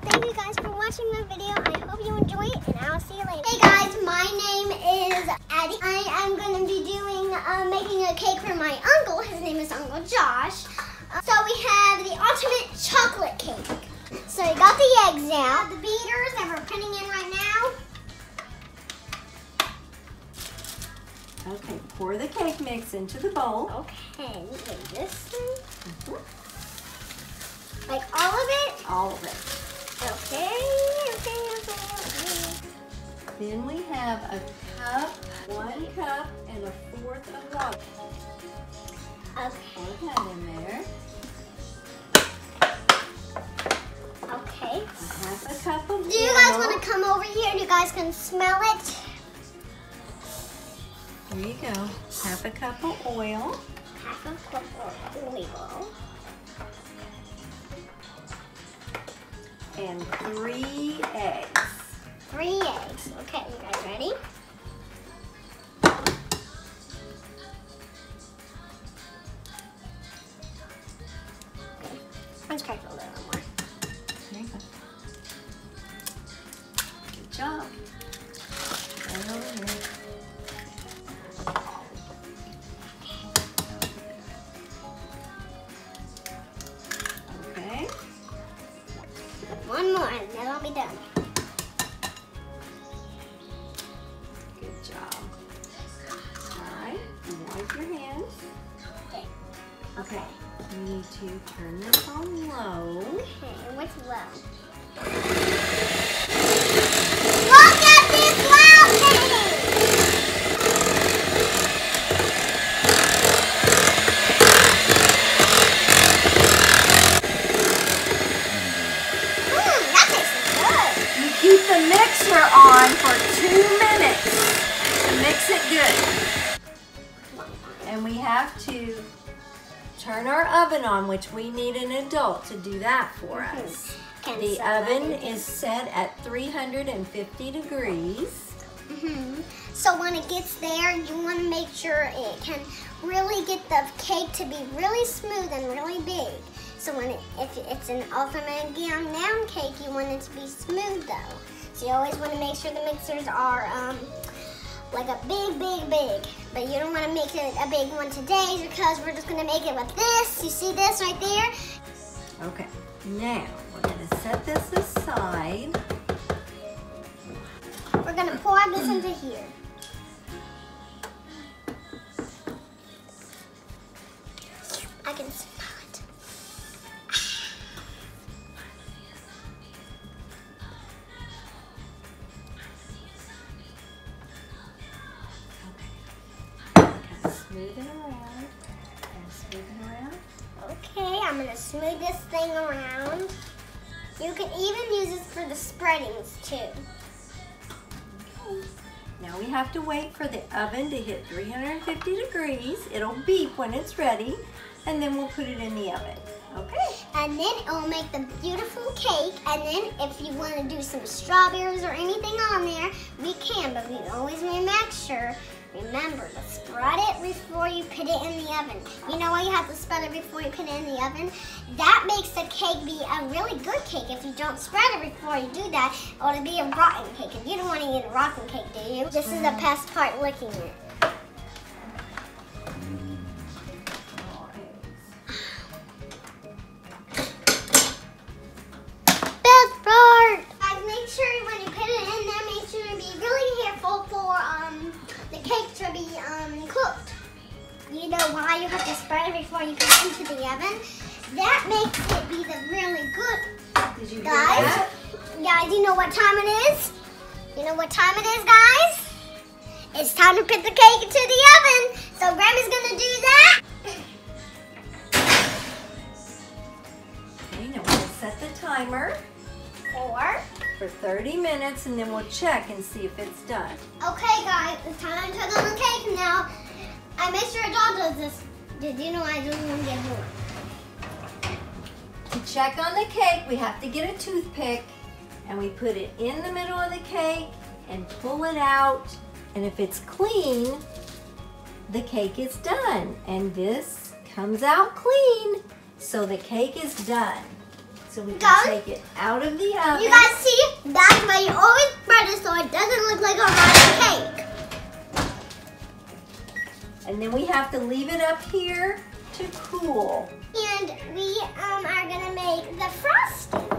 Thank you guys for watching my video. I hope you enjoy it, and I'll see you later. Hey guys, my name is Addie. I am going to be making a cake for my uncle. His name is Uncle Josh. So we have the ultimate chocolate cake. So we got the eggs out, the beaters that we're putting in right now. Okay, pour the cake mix into the bowl. Okay, like this thing. Like all of it? All of it. Okay. Then we have a cup, 1 cup, and 1/4 of water. Okay. Pour that in there. Okay. 1/2 cup of oil. Do you guys want to come over here and you guys can smell it? Here you go. 1/2 cup of oil. 1/2 cup of oil. And 3 eggs. 3 eggs. Okay, you guys ready? Okay. Let's crack a little more. There you go. Good job. Right over there. Okay. One more and then I'll be done. Good job. All right, wipe your hands. Okay. Okay, you need to turn this on low. Okay, what's low? Look at this loud thing! That tastes good. You keep the mixer on for 2 minutes to mix it good. And we have to turn our oven on, which we need an adult to do that for us. The oven is set at 350 degrees. So when it gets there, you want to make sure it can really get the cake to be really smooth and really big. So if it's an ultimate down cake, you want it to be smooth though. So you always want to make sure the mixers are like a big. But you don't want to make it a big one today because we're just going to make it with this. You see this right there? Okay, now we're going to set this aside. We're going to pour this into here. I can smell it. Smooth it around. And smooth it around. Okay, I'm going to smooth this thing around. You can even use this for the spreadings too. Okay. Now we have to wait for the oven to hit 350 degrees. It'll beep when it's ready, and then we'll put it in the oven. Okay? And then it'll make the beautiful cake, and then if you want to do some strawberries or anything on there, we can, but we always want to make sure, remember to spread it before you put it in the oven. You know why you have to spread it before you put it in the oven? That makes the cake be a really good cake. If you don't spread it before you do that, it'll be a rotten cake. And you don't want to eat a rotten cake, do you? This is the best part, licking it. Best part! Guys, make sure when you put it in there, make sure to be really careful for the cake to be cooked. You know why you have to spread it before you put it into the oven? That makes it be the really good. Did you hear guys? that? Guys, you know what time it is? You know what time it is, guys? It's time to put the cake into the oven. So Grammy's gonna do that. Okay, now we're going to set the timer for 30 minutes, and then we'll check and see if it's done. Okay, guys, it's time to turn on the cake now. I make sure John does this. Did you know I don't want to get more? To check on the cake, we have to get a toothpick, and we put it in the middle of the cake and pull it out. And if it's clean, the cake is done. And this comes out clean, so the cake is done. So we can take it out of the oven. You guys see? That's why you always spread it so it doesn't look like a rotten cake. And then we have to leave it up here to cool. And we are gonna make the frosting.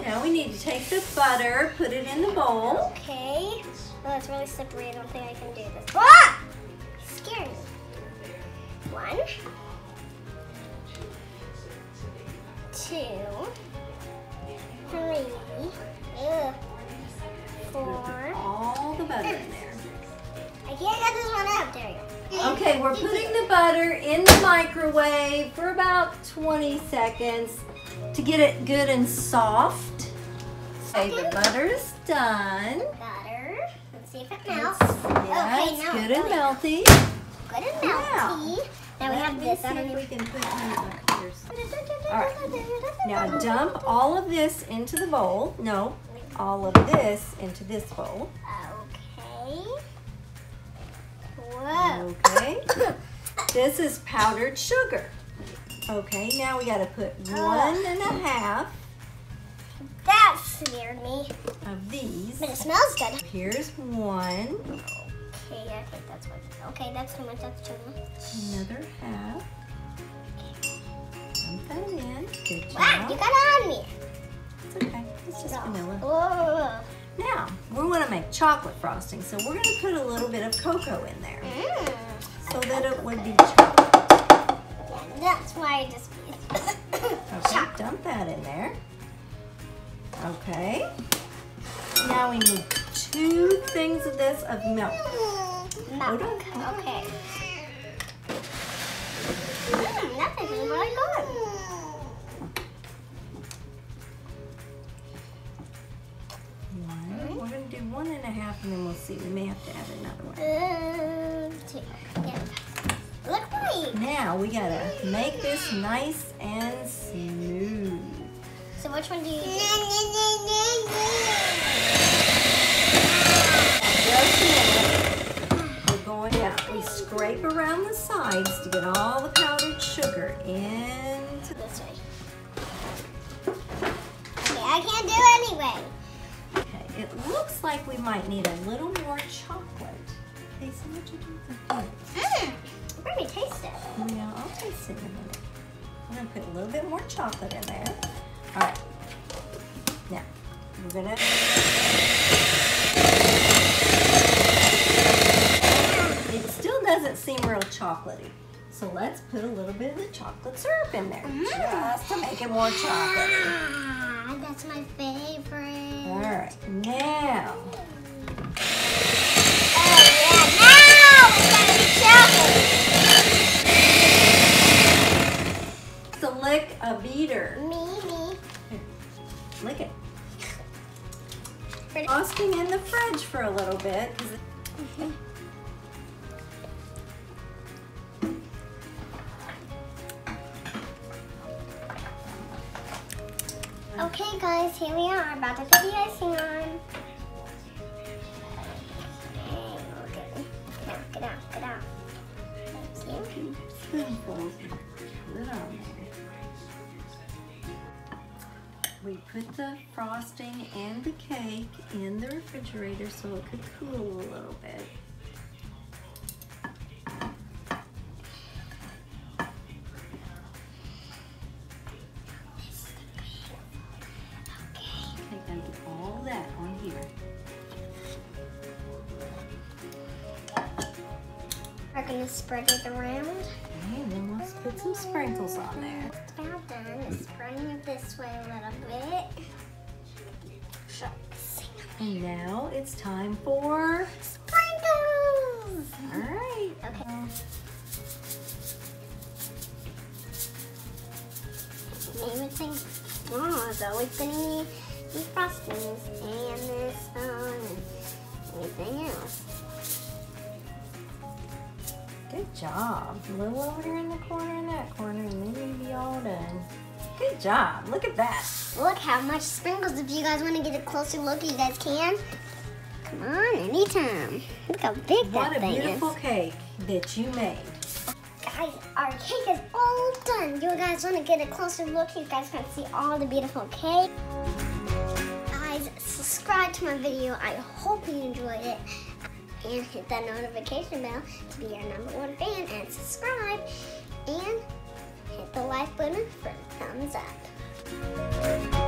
Now we need to take the butter, put it in the bowl. Okay. Oh, it's really slippery. I don't think I can do this. Ah! Scared me. 1, 2, 3, 4. All the butter in there. I can't get this one out. There you go. Okay, we're putting the butter in the microwave for about 20 seconds to get it good and soft. Okay, the butter's done. Butter. Let's see if it melts. Yeah, it's good and melty. Good and melty. Now we have this. Let me see if we can put all right. Now dump all of this into the bowl. No, all of this into this bowl. Okay. Whoa. Okay. This is powdered sugar. Okay, now we got to put 1.5 That scared me. of these. But it smells good. Here's 1. Okay, I think that's what. Okay, that's too much. That's too much. Another half. Dump that in. Good job. Wow, you got it on me. It's okay. It's just vanilla. Whoa. Now, we want to make chocolate frosting, so we're going to put a little bit of cocoa in there so that it would be chocolate. That's why I just Okay, dump that in there. Okay. Now we need 2 things of this of milk. Milk. Okay. That tastes really good. We're going to do 1.5 and then we'll see. We may have to add another one. 2. Yeah. Look like. Now we got to make this nice and smooth. So which one do you use? Just a minute. We're going out. We scrape around the sides to get all the powdered sugar into This way. Okay, I can't do it anyway. Okay, it looks like we might need a little more chocolate. Okay, so what you do? Let me taste it. Yeah, I'll taste it in a minute. I'm gonna put a little bit more chocolate in there. All right. Now, we're gonna. It still doesn't seem real chocolatey. So let's put a little bit of the chocolate syrup in there, just to make it more chocolatey. That's my favorite. All right, now. To lick a beater. Me. Here, lick it. Frosting in the fridge for a little bit. Okay, guys, here we are, about to put the icing on. Get out. Spoonfuls. Put it on there. We put the frosting and the cake in the refrigerator so it could cool a little bit. Okay, gonna do all that on here. We're gonna spread it around. Okay, and then let's put some sprinkles on there. It's about done. Spreading it this way a little bit. And now it's time for Sprinkles! all right. Okay. Favorite thing? Oh, it's always gonna be these frostings and this and everything else. Good job. A little over here in the corner and that corner, and then you'll be all done. Good job. Look at that. Look how much sprinkles. If you guys want to get a closer look, you guys can. Come on, anytime. Look how big What that a thing beautiful is. cake that you made. Guys, our cake is all done. You guys want to get a closer look? You guys can see all the beautiful cake. Guys, subscribe to my video. I hope you enjoyed it. And hit that notification bell to be our #1 fan and subscribe. And hit the like button for a thumbs up.